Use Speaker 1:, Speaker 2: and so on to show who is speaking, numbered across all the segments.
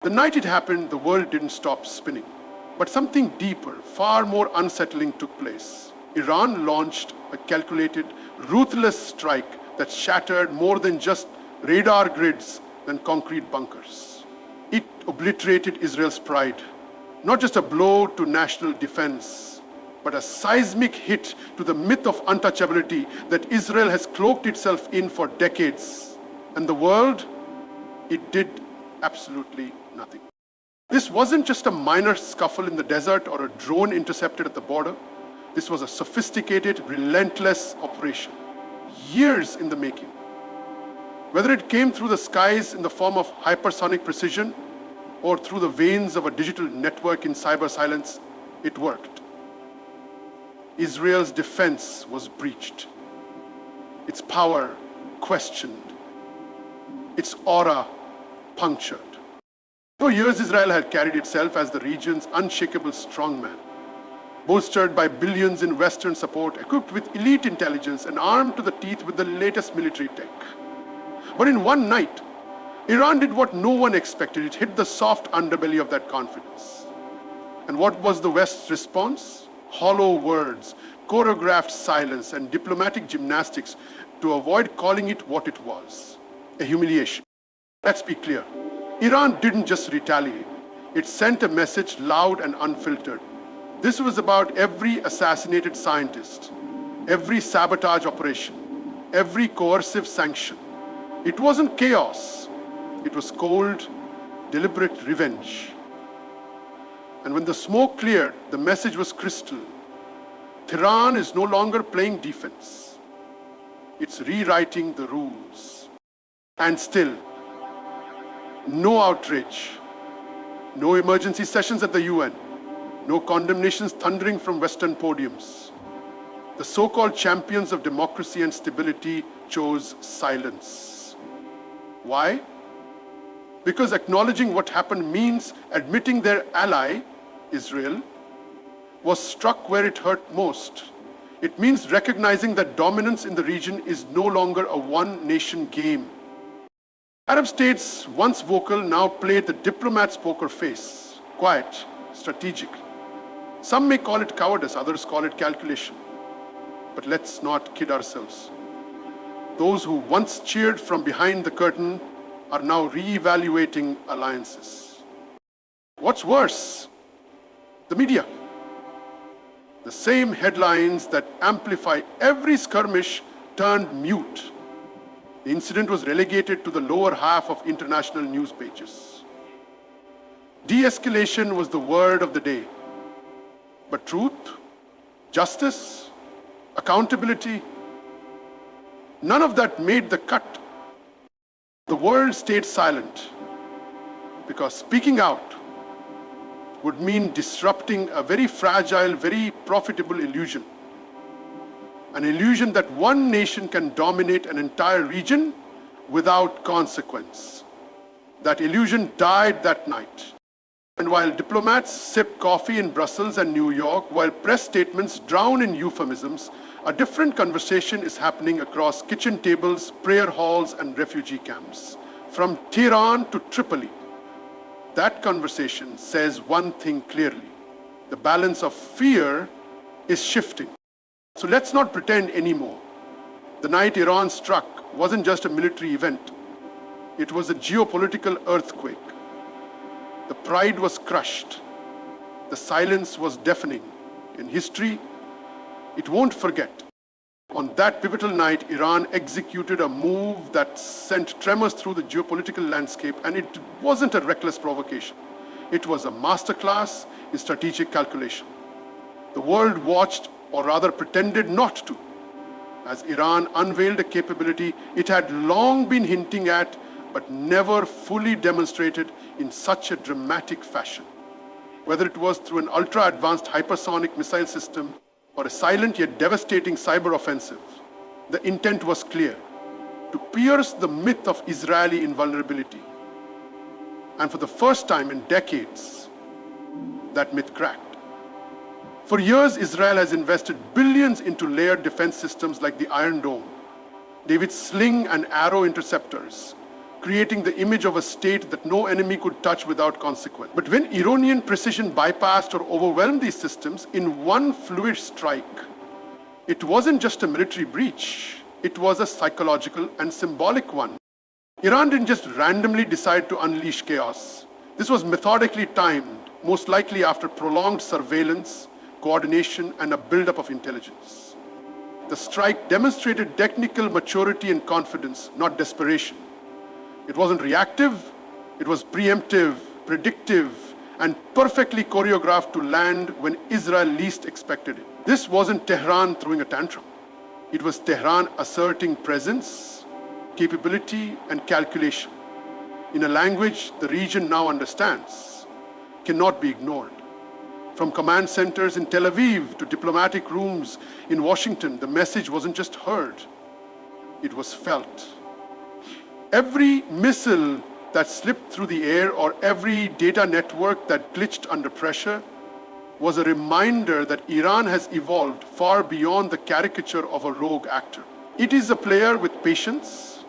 Speaker 1: The night it happened, the world didn't stop spinning. But something deeper, far more unsettling took place. Iran launched a calculated, ruthless strike that shattered more than just radar grids and concrete bunkers. It obliterated Israel's pride, not just a blow to national defense, but a seismic hit to the myth of untouchability that Israel has cloaked itself in for decades. And the world, it did absolutely nothing. This wasn't just a minor scuffle in the desert or a drone intercepted at the border. This was a sophisticated, relentless operation, years in the making. Whether it came through the skies in the form of hypersonic precision or through the veins of a digital network in cyber silence, it worked. Israel's defense was breached, its power questioned, its aura punctured. For years, Israel had carried itself as the region's unshakable strongman, bolstered by billions in Western support, equipped with elite intelligence and armed to the teeth with the latest military tech. But in one night, Iran did what no one expected. It hit the soft underbelly of that confidence. And what was the West's response? Hollow words, choreographed silence, and diplomatic gymnastics to avoid calling it what it was, a humiliation. Let's be clear. Iran didn't just retaliate. It sent a message loud and unfiltered. This was about every assassinated scientist, every sabotage operation, every coercive sanction. It wasn't chaos. It was cold, deliberate revenge. And when the smoke cleared, the message was crystal. Tehran is no longer playing defense. It's rewriting the rules. And still, no outrage, no emergency sessions at the UN, no condemnations thundering from Western podiums. The so-called champions of democracy and stability chose silence. Why? Because acknowledging what happened means admitting their ally, Israel, was struck where it hurt most. It means recognizing that dominance in the region is no longer a one-nation game. Arab states, once vocal, now played the diplomat's poker face, quiet, strategic. Some may call it cowardice, others call it calculation. But let's not kid ourselves. Those who once cheered from behind the curtain are now re-evaluating alliances. What's worse? The media. The same headlines that amplify every skirmish turned mute. The incident was relegated to the lower half of international news pages. De-escalation was the word of the day. But truth, justice, accountability, none of that made the cut. The world stayed silent because speaking out would mean disrupting a very fragile, very profitable illusion. An illusion that one nation can dominate an entire region without consequence. That illusion died that night. And while diplomats sip coffee in Brussels and New York, while press statements drown in euphemisms, a different conversation is happening across kitchen tables, prayer halls, and refugee camps. From Tehran to Tripoli, that conversation says one thing clearly. The balance of fear is shifting. So let's not pretend anymore. The night Iran struck wasn't just a military event. It was a geopolitical earthquake. The pride was crushed. The silence was deafening. In history, it won't forget. On that pivotal night, Iran executed a move that sent tremors through the geopolitical landscape, and it wasn't a reckless provocation. It was a masterclass in strategic calculation. The world watched, or rather pretended not to, as Iran unveiled a capability it had long been hinting at, but never fully demonstrated in such a dramatic fashion. Whether it was through an ultra-advanced hypersonic missile system or a silent yet devastating cyber offensive, the intent was clear: to pierce the myth of Israeli invulnerability. And for the first time in decades, that myth cracked. For years, Israel has invested billions into layered defense systems like the Iron Dome, David's sling and arrow interceptors, creating the image of a state that no enemy could touch without consequence. But when Iranian precision bypassed or overwhelmed these systems in one fluid strike, it wasn't just a military breach, it was a psychological and symbolic one. Iran didn't just randomly decide to unleash chaos. This was methodically timed, most likely after prolonged surveillance, coordination, and a buildup of intelligence. The strike demonstrated technical maturity and confidence, not desperation. It wasn't reactive, it was preemptive, predictive, and perfectly choreographed to land when Israel least expected it. This wasn't Tehran throwing a tantrum. It was Tehran asserting presence, capability, and calculation in a language the region now understands, cannot be ignored. From command centers in Tel Aviv to diplomatic rooms in Washington, the message wasn't just heard, it was felt. Every missile that slipped through the air or every data network that glitched under pressure was a reminder that Iran has evolved far beyond the caricature of a rogue actor. It is a player with patience,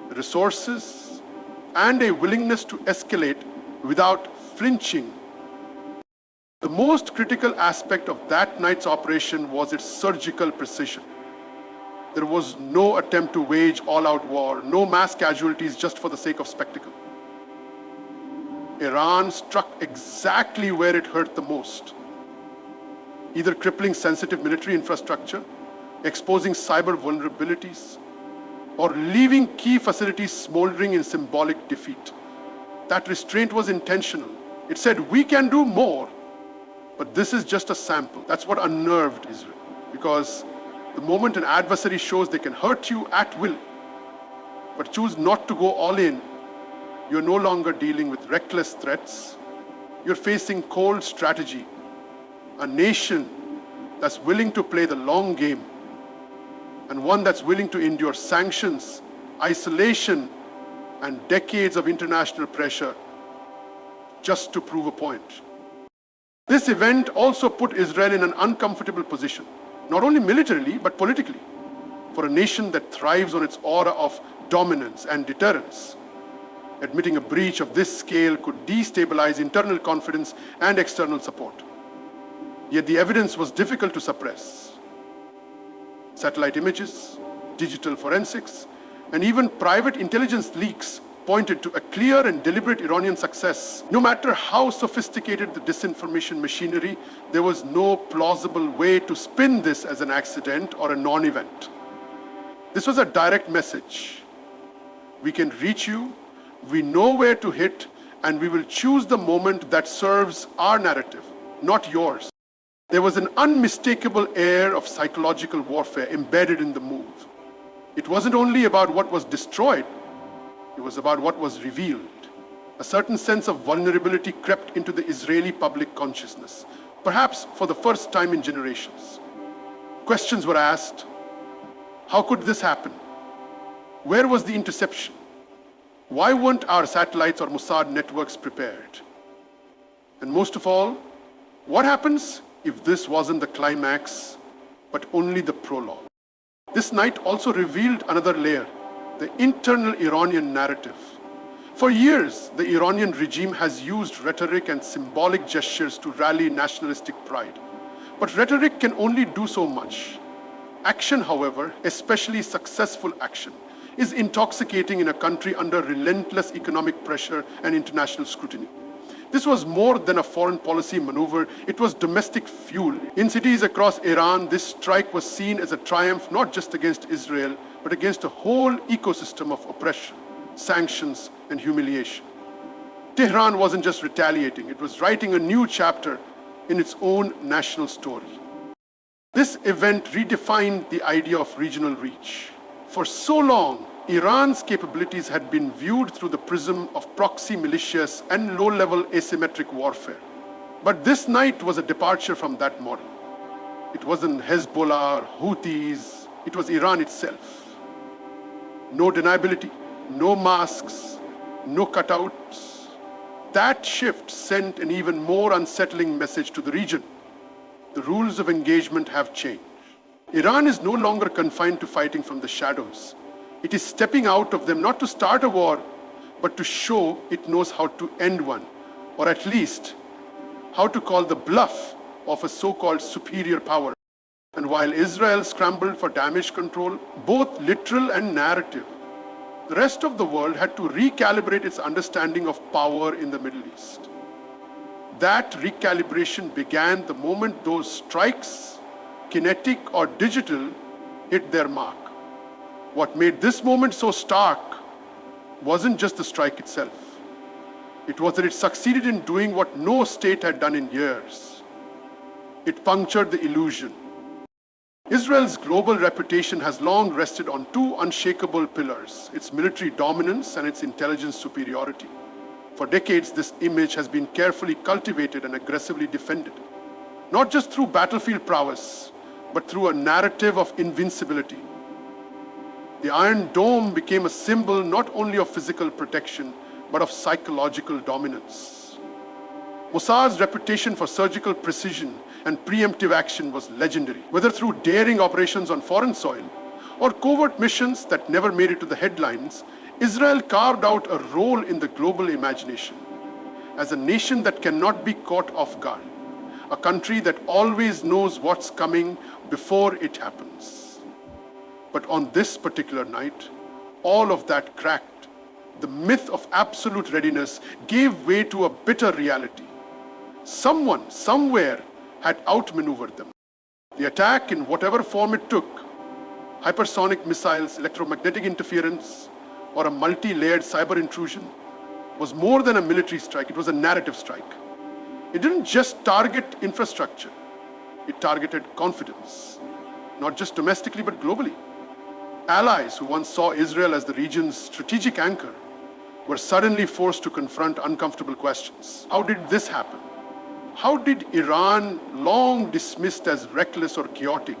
Speaker 1: resources, and a willingness to escalate without flinching. The most critical aspect of that night's operation was its surgical precision. There was no attempt to wage all-out war, no mass casualties just for the sake of spectacle. Iran struck exactly where it hurt the most, either crippling sensitive military infrastructure, exposing cyber vulnerabilities, or leaving key facilities smoldering in symbolic defeat. That restraint was intentional. It said, we can do more, but this is just a sample. That's what unnerved Israel, because the moment an adversary shows they can hurt you at will, but choose not to go all in, you're no longer dealing with reckless threats. You're facing cold strategy, a nation that's willing to play the long game, and one that's willing to endure sanctions, isolation, and decades of international pressure just to prove a point. This event also put Israel in an uncomfortable position, not only militarily, but politically, for a nation that thrives on its aura of dominance and deterrence. Admitting a breach of this scale could destabilize internal confidence and external support. Yet the evidence was difficult to suppress. Satellite images, digital forensics, and even private intelligence leaks pointed to a clear and deliberate Iranian success. No matter how sophisticated the disinformation machinery, there was no plausible way to spin this as an accident or a non-event. This was a direct message. We can reach you, we know where to hit, and we will choose the moment that serves our narrative, not yours. There was an unmistakable air of psychological warfare embedded in the move. It wasn't only about what was destroyed, it was about what was revealed. A certain sense of vulnerability crept into the Israeli public consciousness, perhaps for the first time in generations. Questions were asked. How could this happen? Where was the interception? Why weren't our satellites or Mossad networks prepared? And most of all, what happens if this wasn't the climax, but only the prologue? This night also revealed another layer, the internal Iranian narrative. For years, the Iranian regime has used rhetoric and symbolic gestures to rally nationalistic pride. But rhetoric can only do so much. Action, however, especially successful action, is intoxicating in a country under relentless economic pressure and international scrutiny. This was more than a foreign policy maneuver, it was domestic fuel. In cities across Iran, this strike was seen as a triumph not just against Israel, but against a whole ecosystem of oppression, sanctions, and humiliation. Tehran wasn't just retaliating, it was writing a new chapter in its own national story. This event redefined the idea of regional reach. For so long, Iran's capabilities had been viewed through the prism of proxy militias and low-level asymmetric warfare. But this night was a departure from that model. It wasn't Hezbollah or Houthis, it was Iran itself. No deniability, no masks, no cutouts. That shift sent an even more unsettling message to the region. The rules of engagement have changed. Iran is no longer confined to fighting from the shadows. It is stepping out of them not to start a war, but to show it knows how to end one, or at least how to call the bluff of a so-called superior power. And while Israel scrambled for damage control, both literal and narrative, the rest of the world had to recalibrate its understanding of power in the Middle East. That recalibration began the moment those strikes, kinetic or digital, hit their mark. What made this moment so stark wasn't just the strike itself. It was that it succeeded in doing what no state had done in years. It punctured the illusion. Israel's global reputation has long rested on two unshakable pillars: its military dominance and its intelligence superiority. For decades, this image has been carefully cultivated and aggressively defended, not just through battlefield prowess, but through a narrative of invincibility. The Iron Dome became a symbol not only of physical protection, but of psychological dominance. Mossad's reputation for surgical precision and preemptive action was legendary. Whether through daring operations on foreign soil or covert missions that never made it to the headlines, Israel carved out a role in the global imagination as a nation that cannot be caught off guard, a country that always knows what's coming before it happens. But on this particular night, all of that cracked. The myth of absolute readiness gave way to a bitter reality. Someone, somewhere, had outmaneuvered them. The attack, in whatever form it took, hypersonic missiles, electromagnetic interference, or a multi-layered cyber intrusion, was more than a military strike. It was a narrative strike. It didn't just target infrastructure. It targeted confidence, not just domestically, but globally. Allies who once saw Israel as the region's strategic anchor were suddenly forced to confront uncomfortable questions. How did this happen? How did Iran, long dismissed as reckless or chaotic,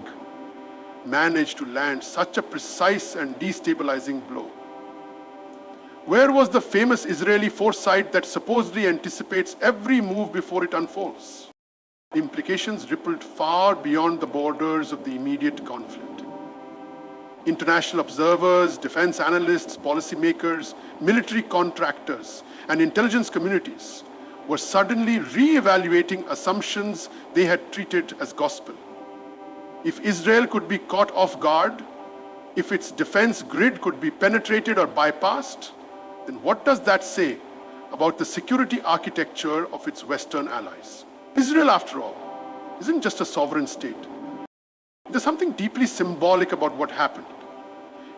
Speaker 1: manage to land such a precise and destabilizing blow? Where was the famous Israeli foresight that supposedly anticipates every move before it unfolds? The implications rippled far beyond the borders of the immediate conflict. International observers, defense analysts, policymakers, military contractors, and intelligence communities were suddenly re-evaluating assumptions they had treated as gospel. If Israel could be caught off guard, if its defense grid could be penetrated or bypassed, then what does that say about the security architecture of its Western allies? Israel, after all, isn't just a sovereign state. There's something deeply symbolic about what happened.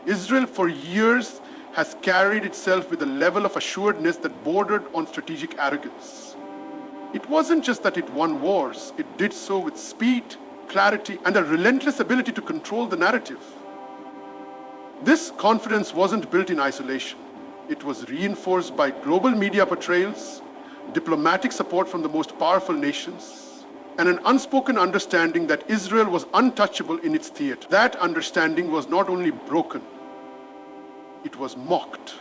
Speaker 1: Israel, for years, has carried itself with a level of assuredness that bordered on strategic arrogance. It wasn't just that it won wars, it did so with speed, clarity, and a relentless ability to control the narrative. This confidence wasn't built in isolation. It was reinforced by global media portrayals, diplomatic support from the most powerful nations, and an unspoken understanding that Israel was untouchable in its theater. That understanding was not only broken, it was mocked.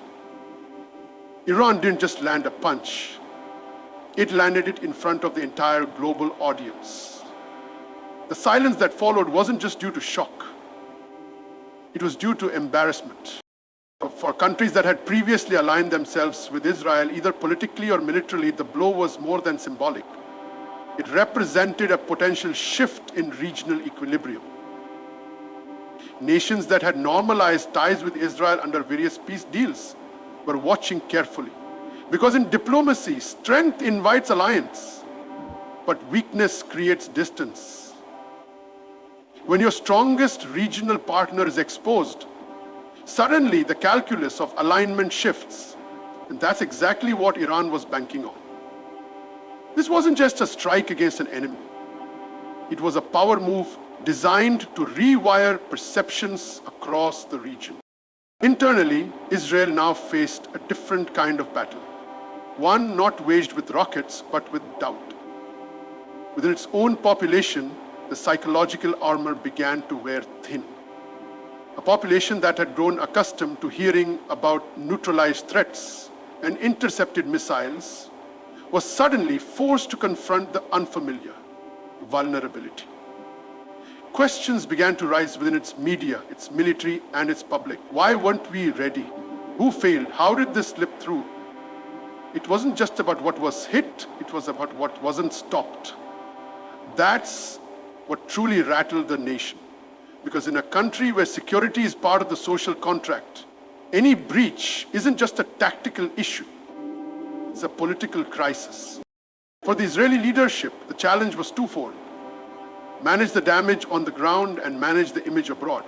Speaker 1: Iran didn't just land a punch, it landed it in front of the entire global audience. The silence that followed wasn't just due to shock, it was due to embarrassment. For countries that had previously aligned themselves with Israel, either politically or militarily, the blow was more than symbolic. It represented a potential shift in regional equilibrium. Nations that had normalized ties with Israel under various peace deals were watching carefully. Because in diplomacy, strength invites alliance, but weakness creates distance. When your strongest regional partner is exposed, suddenly the calculus of alignment shifts, and that's exactly what Iran was banking on. This wasn't just a strike against an enemy. It was a power move designed to rewire perceptions across the region. Internally, Israel now faced a different kind of battle, one not waged with rockets, but with doubt. Within its own population, the psychological armor began to wear thin. A population that had grown accustomed to hearing about neutralized threats and intercepted missiles was suddenly forced to confront the unfamiliar: vulnerability. questions began to rise within its media, its military, and its public. Why weren't we ready? Who failed? How did this slip through? It wasn't just about what was hit, it was about what wasn't stopped. That's what truly rattled the nation. Because in a country where security is part of the social contract, any breach isn't just a tactical issue, it's a political crisis. For the Israeli leadership, the challenge was twofold: manage the damage on the ground and manage the image abroad.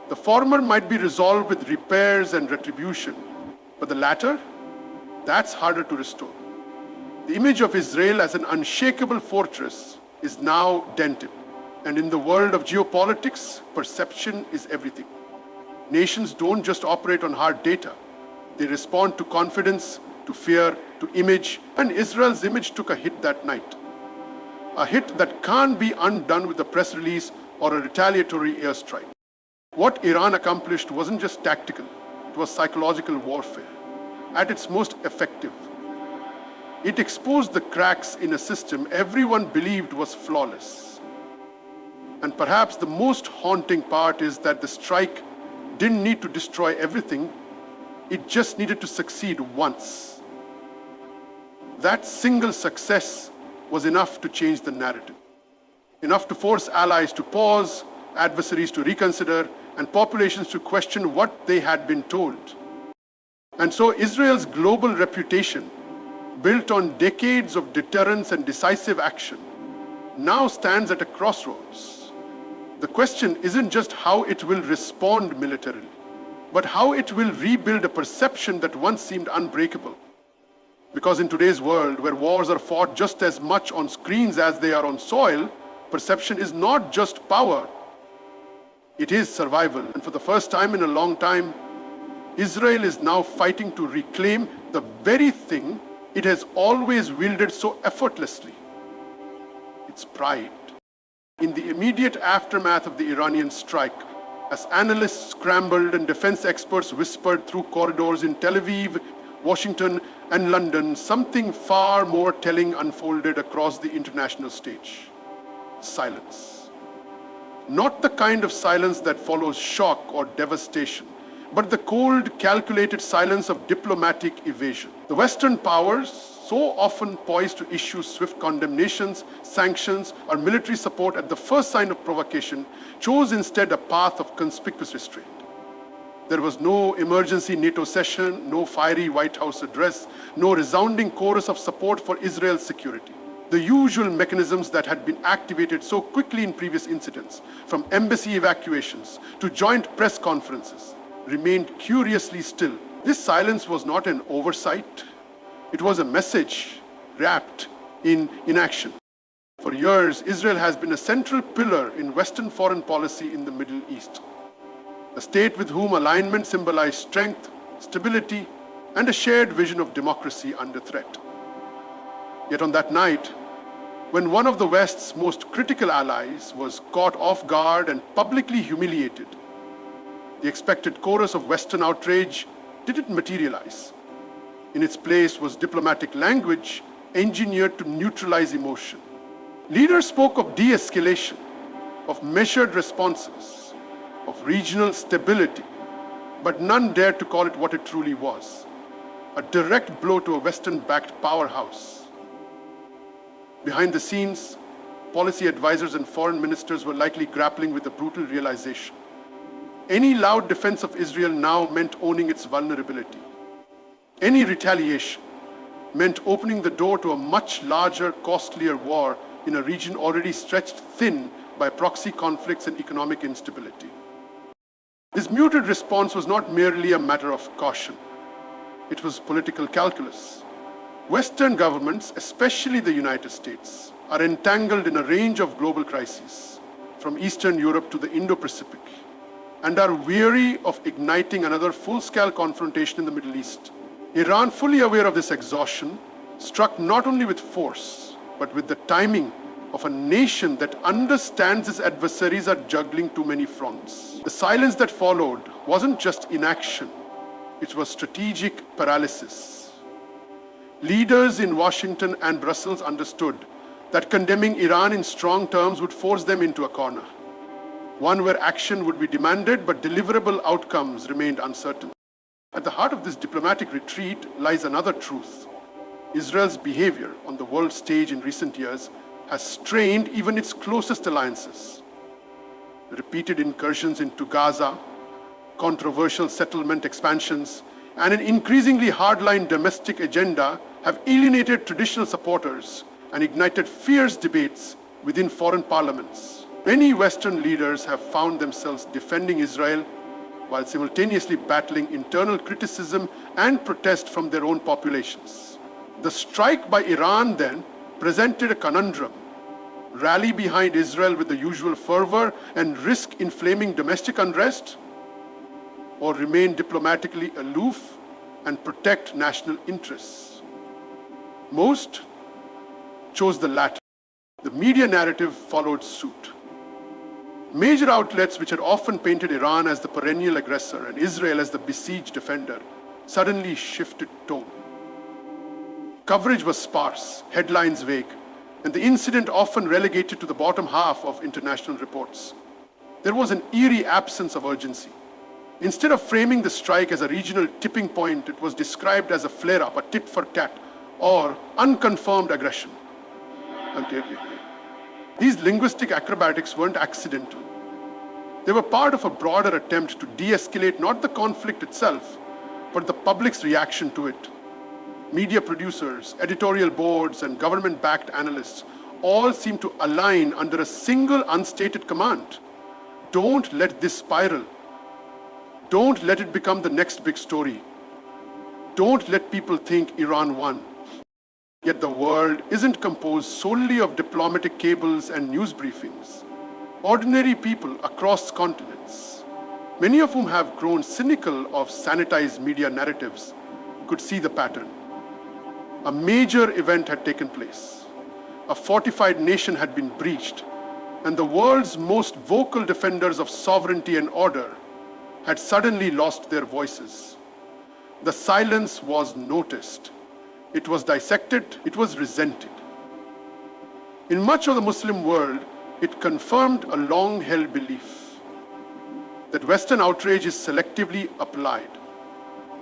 Speaker 1: The former might be resolved with repairs and retribution, but the latter, that's harder to restore. The image of Israel as an unshakable fortress is now dented. And in the world of geopolitics, perception is everything. Nations don't just operate on hard data. They respond to confidence, to fear, to image, and Israel's image took a hit that night. A hit that can't be undone with a press release or a retaliatory airstrike. What Iran accomplished wasn't just tactical, it was psychological warfare, at its most effective. It exposed the cracks in a system everyone believed was flawless. And perhaps the most haunting part is that the strike didn't need to destroy everything, it just needed to succeed once. That single success was enough to change the narrative, enough to force allies to pause, adversaries to reconsider, and populations to question what they had been told. And so Israel's global reputation, built on decades of deterrence and decisive action, now stands at a crossroads. The question isn't just how it will respond militarily, but how it will rebuild a perception that once seemed unbreakable. Because in today's world, where wars are fought just as much on screens as they are on soil, perception is not just power, it is survival. And for the first time in a long time, Israel is now fighting to reclaim the very thing it has always wielded so effortlessly: its pride. In the immediate aftermath of the Iranian strike, as analysts scrambled and defense experts whispered through corridors in Tel Aviv, Washington, and London, something far more telling unfolded across the international stage: silence. Not the kind of silence that follows shock or devastation, but the cold, calculated silence of diplomatic evasion. The Western powers, so often poised to issue swift condemnations, sanctions, or military support at the first sign of provocation, chose instead a path of conspicuous restraint. There was no emergency NATO session, no fiery White House address, no resounding chorus of support for Israel's security. The usual mechanisms that had been activated so quickly in previous incidents, from embassy evacuations to joint press conferences, remained curiously still. This silence was not an oversight. It was a message wrapped in inaction. For years, Israel has been a central pillar in Western foreign policy in the Middle East. A state with whom alignment symbolized strength, stability, and a shared vision of democracy under threat. Yet on that night, when one of the West's most critical allies was caught off guard and publicly humiliated, the expected chorus of Western outrage didn't materialize. In its place was diplomatic language engineered to neutralize emotion. Leaders spoke of de-escalation, of measured responses, of regional stability, but none dared to call it what it truly was: a direct blow to a Western-backed powerhouse. Behind the scenes, policy advisors and foreign ministers were likely grappling with the brutal realization: any loud defense of Israel now meant owning its vulnerability. Any retaliation meant opening the door to a much larger, costlier war in a region already stretched thin by proxy conflicts and economic instability. This muted response was not merely a matter of caution. It was political calculus. Western governments, especially the United States, are entangled in a range of global crises, from Eastern Europe to the Indo-Pacific, and are weary of igniting another full-scale confrontation in the Middle East. Iran, fully aware of this exhaustion, struck not only with force, but with the timing of a nation that understands its adversaries are juggling too many fronts. The silence that followed wasn't just inaction, it was strategic paralysis. Leaders in Washington and Brussels understood that condemning Iran in strong terms would force them into a corner, one where action would be demanded but deliverable outcomes remained uncertain. At the heart of this diplomatic retreat lies another truth. Israel's behavior on the world stage in recent years has strained even its closest alliances. Repeated incursions into Gaza, controversial settlement expansions, and an increasingly hardline domestic agenda have alienated traditional supporters and ignited fierce debates within foreign parliaments. Many Western leaders have found themselves defending Israel while simultaneously battling internal criticism and protest from their own populations. The strike by Iran then presented a conundrum: rally behind Israel with the usual fervor and risk inflaming domestic unrest, or remain diplomatically aloof and protect national interests. Most chose the latter. The media narrative followed suit. Major outlets which had often painted Iran as the perennial aggressor and Israel as the besieged defender suddenly shifted tone. Coverage was sparse, headlines vague, and the incident often relegated to the bottom half of international reports. There was an eerie absence of urgency. Instead of framing the strike as a regional tipping point, it was described as a flare-up, a tit for tat, or unconfirmed aggression. Okay. These linguistic acrobatics weren't accidental. They were part of a broader attempt to de-escalate not the conflict itself, but the public's reaction to it. Media producers, editorial boards, and government-backed analysts all seem to align under a single unstated command: don't let this spiral. Don't let it become the next big story. Don't let people think Iran won. Yet the world isn't composed solely of diplomatic cables and news briefings. Ordinary people across continents, many of whom have grown cynical of sanitized media narratives, could see the pattern. A major event had taken place. A fortified nation had been breached, and the world's most vocal defenders of sovereignty and order had suddenly lost their voices. The silence was noticed. It was dissected. It was resented. In much of the Muslim world, it confirmed a long-held belief that Western outrage is selectively applied,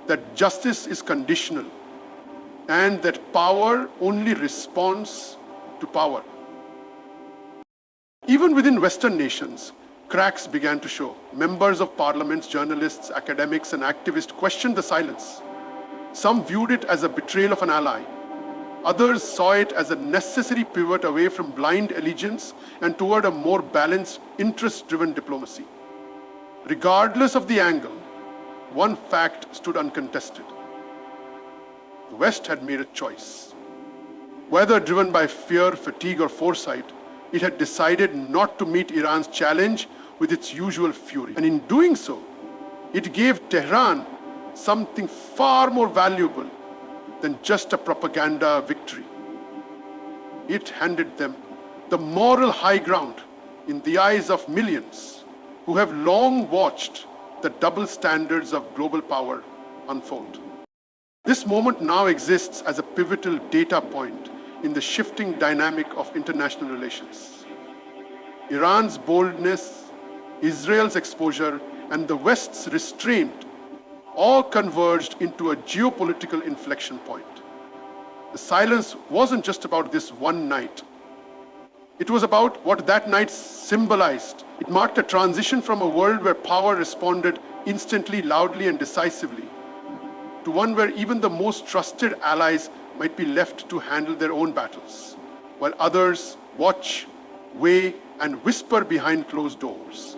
Speaker 1: that justice is conditional, and that power only responds to power. Even within Western nations, cracks began to show. Members of parliaments, journalists, academics, and activists questioned the silence. Some viewed it as a betrayal of an ally. Others saw it as a necessary pivot away from blind allegiance and toward a more balanced, interest-driven diplomacy. Regardless of the angle, one fact stood uncontested. The West had made a choice. Whether driven by fear, fatigue, or foresight, it had decided not to meet Iran's challenge with its usual fury. And in doing so, it gave Tehran something far more valuable than just a propaganda victory. It handed them the moral high ground in the eyes of millions who have long watched the double standards of global power unfold. This moment now exists as a pivotal data point in the shifting dynamic of international relations. Iran's boldness, Israel's exposure, and the West's restraint all converged into a geopolitical inflection point. The silence wasn't just about this one night. It was about what that night symbolized. It marked a transition from a world where power responded instantly, loudly, and decisively, to one where even the most trusted allies might be left to handle their own battles, while others watch, weigh, and whisper behind closed doors.